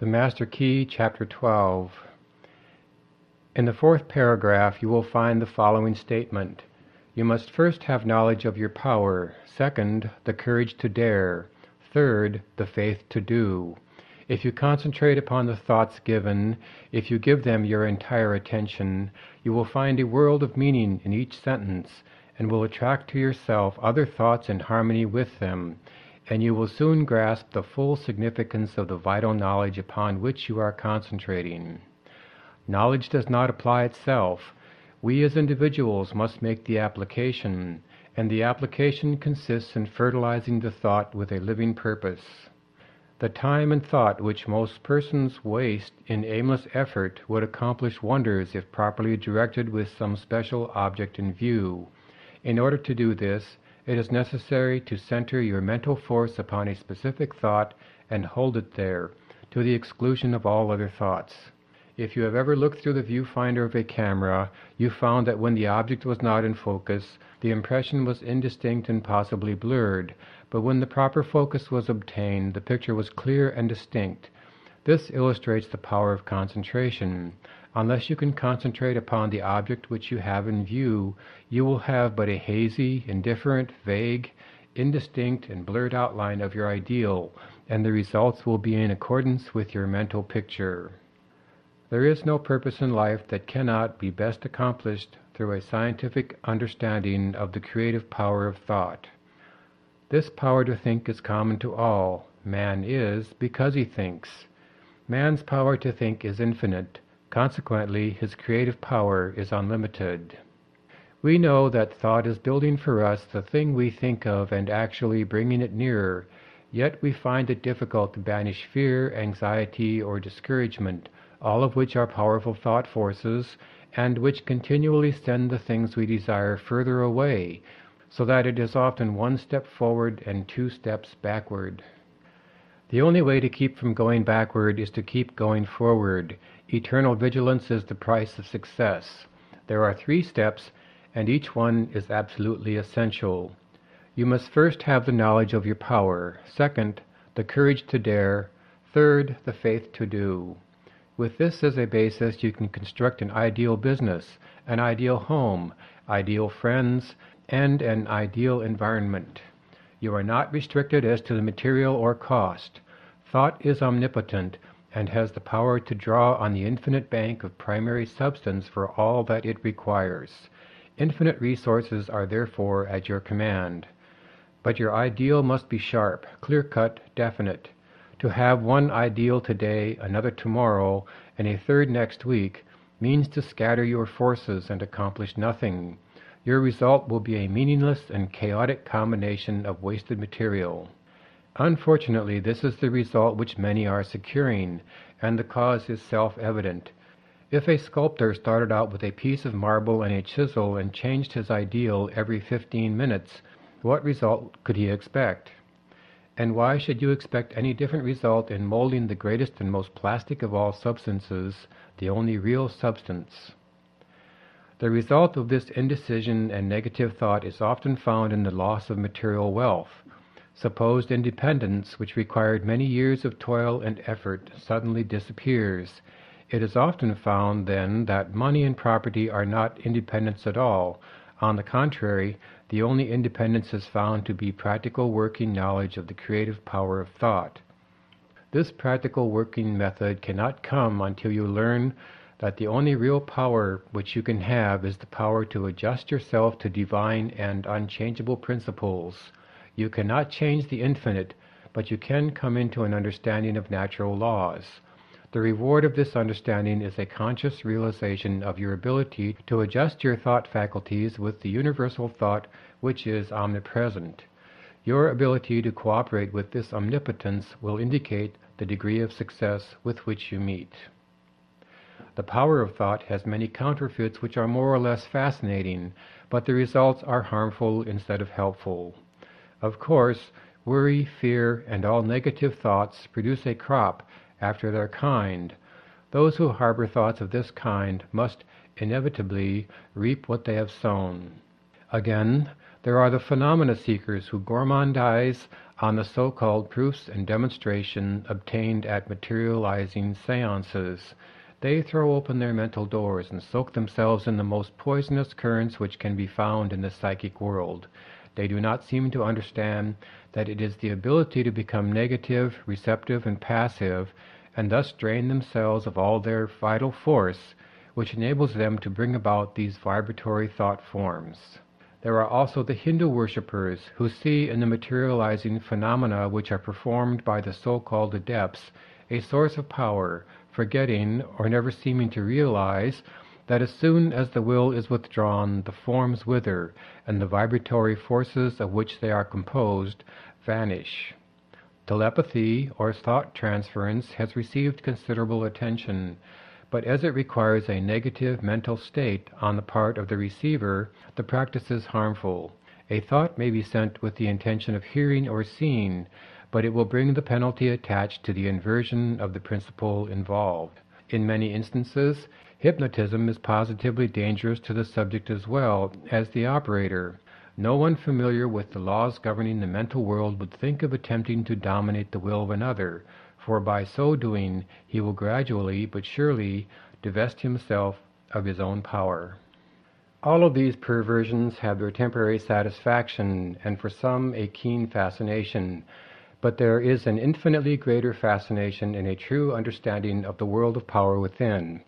The Master Key, Chapter 12. In the fourth paragraph you will find the following statement. You must first have knowledge of your power, second, the courage to dare, third, the faith to do. If you concentrate upon the thoughts given, if you give them your entire attention, you will find a world of meaning in each sentence, and will attract to yourself other thoughts in harmony with them, and you will soon grasp the full significance of the vital knowledge upon which you are concentrating. Knowledge does not apply itself. We as individuals must make the application, and the application consists in fertilizing the thought with a living purpose. The time and thought which most persons waste in aimless effort would accomplish wonders if properly directed with some special object in view. In order to do this, it is necessary to center your mental force upon a specific thought and hold it there, to the exclusion of all other thoughts. If you have ever looked through the viewfinder of a camera, you found that when the object was not in focus, the impression was indistinct and possibly blurred, but when the proper focus was obtained, the picture was clear and distinct. This illustrates the power of concentration. Unless you can concentrate upon the object which you have in view, you will have but a hazy, indifferent, vague, indistinct, and blurred outline of your ideal, and the results will be in accordance with your mental picture. There is no purpose in life that cannot be best accomplished through a scientific understanding of the creative power of thought. This power to think is common to all. Man is because he thinks. Man's power to think is infinite. Consequently, his creative power is unlimited. We know that thought is building for us the thing we think of and actually bringing it nearer, yet we find it difficult to banish fear, anxiety, or discouragement, all of which are powerful thought forces, and which continually send the things we desire further away, so that it is often one step forward and two steps backward. The only way to keep from going backward is to keep going forward. Eternal vigilance is the price of success. There are 3 steps, and each one is absolutely essential. You must first have the knowledge of your power, second, the courage to dare, third, the faith to do. With this as a basis, you can construct an ideal business, an ideal home, ideal friends, and an ideal environment. You are not restricted as to the material or cost. Thought is omnipotent and has the power to draw on the infinite bank of primary substance for all that it requires. Infinite resources are therefore at your command. But your ideal must be sharp, clear-cut, definite. To have one ideal today, another tomorrow, and a third next week means to scatter your forces and accomplish nothing. Your result will be a meaningless and chaotic combination of wasted material. Unfortunately, this is the result which many are securing, and the cause is self-evident. If a sculptor started out with a piece of marble and a chisel and changed his ideal every 15 minutes, what result could he expect? And why should you expect any different result in molding the greatest and most plastic of all substances, the only real substance? The result of this indecision and negative thought is often found in the loss of material wealth. Supposed independence, which required many years of toil and effort, suddenly disappears. It is often found, then, that money and property are not independence at all. On the contrary, the only independence is found to be practical working knowledge of the creative power of thought. This practical working method cannot come until you learn that the only real power which you can have is the power to adjust yourself to divine and unchangeable principles. You cannot change the infinite, but you can come into an understanding of natural laws. The reward of this understanding is a conscious realization of your ability to adjust your thought faculties with the universal thought which is omnipresent. Your ability to cooperate with this omnipotence will indicate the degree of success with which you meet. The power of thought has many counterfeits which are more or less fascinating, but the results are harmful instead of helpful. Of course, worry, fear, and all negative thoughts produce a crop after their kind. Those who harbor thoughts of this kind must inevitably reap what they have sown. Again, there are the phenomena seekers who gourmandize on the so-called proofs and demonstration obtained at materializing seances. They throw open their mental doors and soak themselves in the most poisonous currents which can be found in the psychic world. They do not seem to understand that it is the ability to become negative, receptive, and passive, and thus drain themselves of all their vital force, which enables them to bring about these vibratory thought forms. There are also the Hindu worshippers who see in the materializing phenomena which are performed by the so-called adepts a source of power, forgetting or never seeming to realize that as soon as the will is withdrawn, the forms wither, and the vibratory forces of which they are composed vanish. Telepathy, or thought transference, has received considerable attention, but as it requires a negative mental state on the part of the receiver, the practice is harmful. A thought may be sent with the intention of hearing or seeing, but it will bring the penalty attached to the inversion of the principle involved. In many instances, hypnotism is positively dangerous to the subject as well as the operator. No one familiar with the laws governing the mental world would think of attempting to dominate the will of another, for by so doing he will gradually but surely divest himself of his own power. All of these perversions have their temporary satisfaction, and for some a keen fascination, but there is an infinitely greater fascination in a true understanding of the world of power within,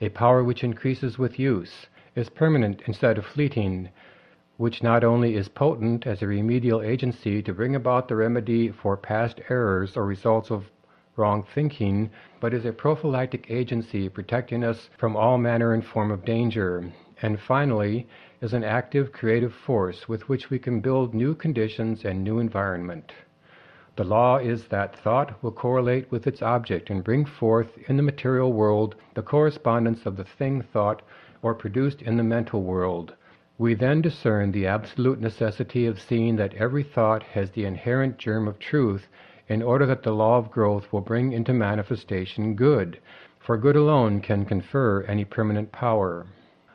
a power which increases with use, is permanent instead of fleeting, which not only is potent as a remedial agency to bring about the remedy for past errors or results of wrong thinking, but is a prophylactic agency protecting us from all manner and form of danger, and finally is an active creative force with which we can build new conditions and new environment. The law is that thought will correlate with its object and bring forth in the material world the correspondence of the thing thought or produced in the mental world. We then discern the absolute necessity of seeing that every thought has the inherent germ of truth in order that the law of growth will bring into manifestation good, for good alone can confer any permanent power.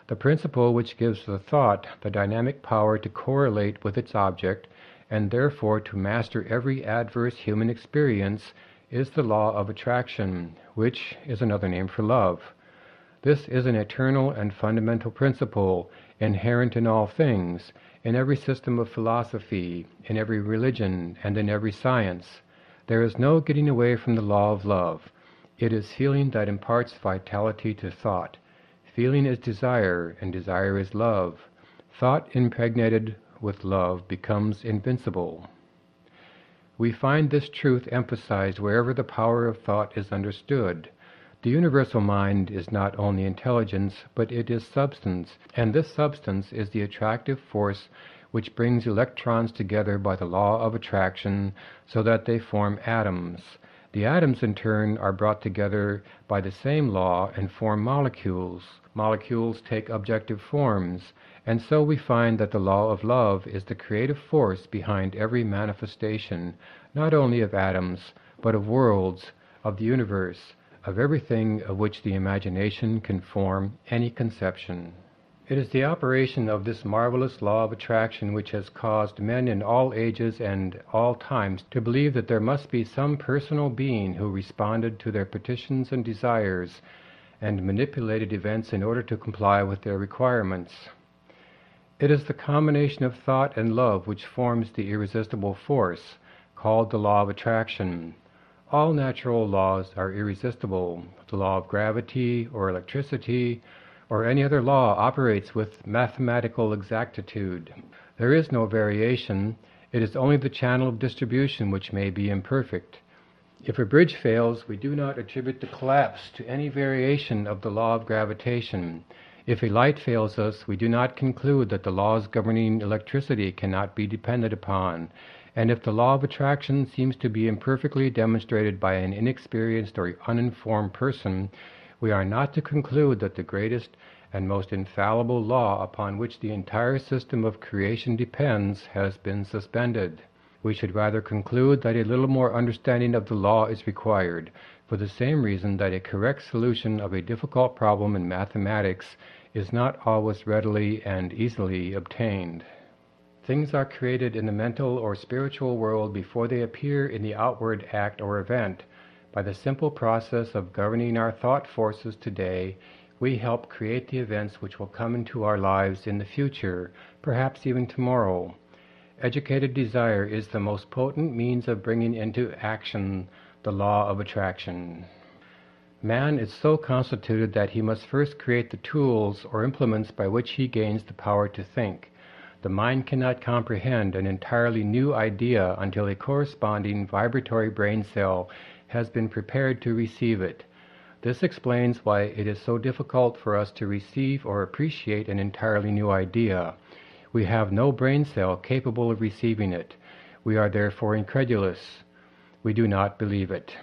The principle which gives the thought the dynamic power to correlate with its object, and therefore to master every adverse human experience, is the law of attraction, which is another name for love. This is an eternal and fundamental principle, inherent in all things, in every system of philosophy, in every religion, and in every science. There is no getting away from the law of love. It is feeling that imparts vitality to thought. Feeling is desire, and desire is love. Thought impregnated with love becomes invincible. We find this truth emphasized wherever the power of thought is understood. The universal mind is not only intelligence, but it is substance, and this substance is the attractive force which brings electrons together by the law of attraction so that they form atoms. The atoms in turn are brought together by the same law and form molecules. Molecules take objective forms, and so we find that the law of love is the creative force behind every manifestation, not only of atoms, but of worlds, of the universe, of everything of which the imagination can form any conception. It is the operation of this marvelous law of attraction which has caused men in all ages and all times to believe that there must be some personal being who responded to their petitions and desires and manipulated events in order to comply with their requirements. It is the combination of thought and love which forms the irresistible force, called the law of attraction. All natural laws are irresistible. The law of gravity or electricity or any other law operates with mathematical exactitude. There is no variation. It is only the channel of distribution which may be imperfect. If a bridge fails, we do not attribute the collapse to any variation of the law of gravitation. If a light fails us, we do not conclude that the laws governing electricity cannot be depended upon. And if the law of attraction seems to be imperfectly demonstrated by an inexperienced or uninformed person, we are not to conclude that the greatest and most infallible law upon which the entire system of creation depends has been suspended. We should rather conclude that a little more understanding of the law is required, for the same reason that a correct solution of a difficult problem in mathematics is not always readily and easily obtained. Things are created in the mental or spiritual world before they appear in the outward act or event. By the simple process of governing our thought forces today, we help create the events which will come into our lives in the future, perhaps even tomorrow. Educated desire is the most potent means of bringing into action the law of attraction. Man is so constituted that he must first create the tools or implements by which he gains the power to think. The mind cannot comprehend an entirely new idea until a corresponding vibratory brain cell has been prepared to receive it. This explains why it is so difficult for us to receive or appreciate an entirely new idea. We have no brain cell capable of receiving it. We are therefore incredulous. We do not believe it.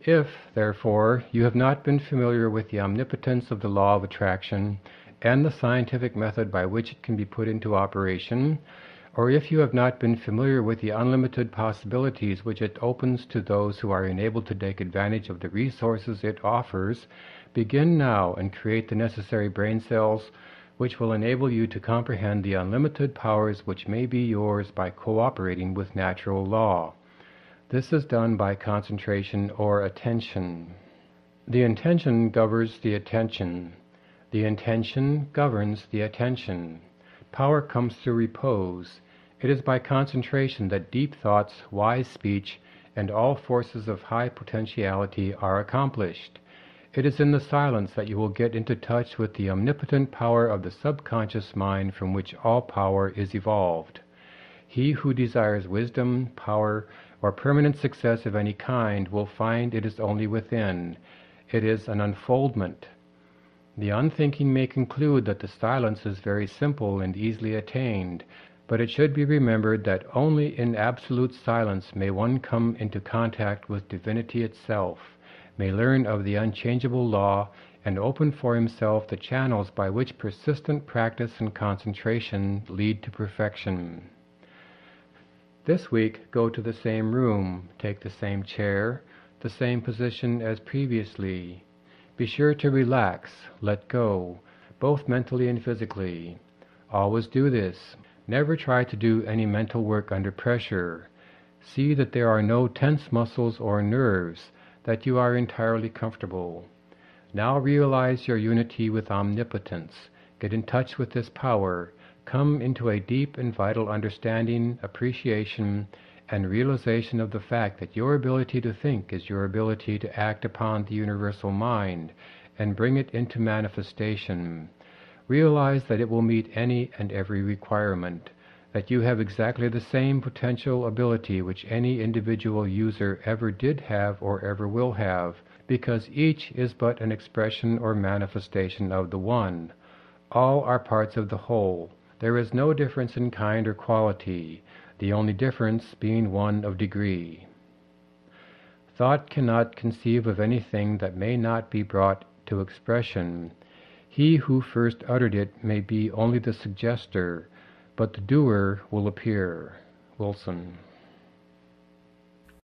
If, therefore, you have not been familiar with the omnipotence of the law of attraction and the scientific method by which it can be put into operation, or if you have not been familiar with the unlimited possibilities which it opens to those who are enabled to take advantage of the resources it offers, begin now and create the necessary brain cells which will enable you to comprehend the unlimited powers which may be yours by cooperating with natural law. This is done by concentration or attention. The intention governs the attention. The intention governs the attention. Power comes through repose. It is by concentration that deep thoughts, wise speech, and all forces of high potentiality are accomplished. It is in the silence that you will get into touch with the omnipotent power of the subconscious mind from which all power is evolved. He who desires wisdom, power, or permanent success of any kind will find it is only within. It is an unfoldment. The unthinking may conclude that the silence is very simple and easily attained, but it should be remembered that only in absolute silence may one come into contact with divinity itself, may learn of the unchangeable law, and open for himself the channels by which persistent practice and concentration lead to perfection. This week, go to the same room, take the same chair, the same position as previously. Be sure to relax, let go, both mentally and physically. Always do this. Never try to do any mental work under pressure. See that there are no tense muscles or nerves, that you are entirely comfortable. Now realize your unity with omnipotence. Get in touch with this power. Come into a deep and vital understanding, appreciation, and realization of the fact that your ability to think is your ability to act upon the universal mind and bring it into manifestation. Realize that it will meet any and every requirement, that you have exactly the same potential ability which any individual user ever did have or ever will have, because each is but an expression or manifestation of the one. All are parts of the whole. There is no difference in kind or quality, the only difference being one of degree. Thought cannot conceive of anything that may not be brought to expression. He who first uttered it may be only the suggester, but the doer will appear. Wilson.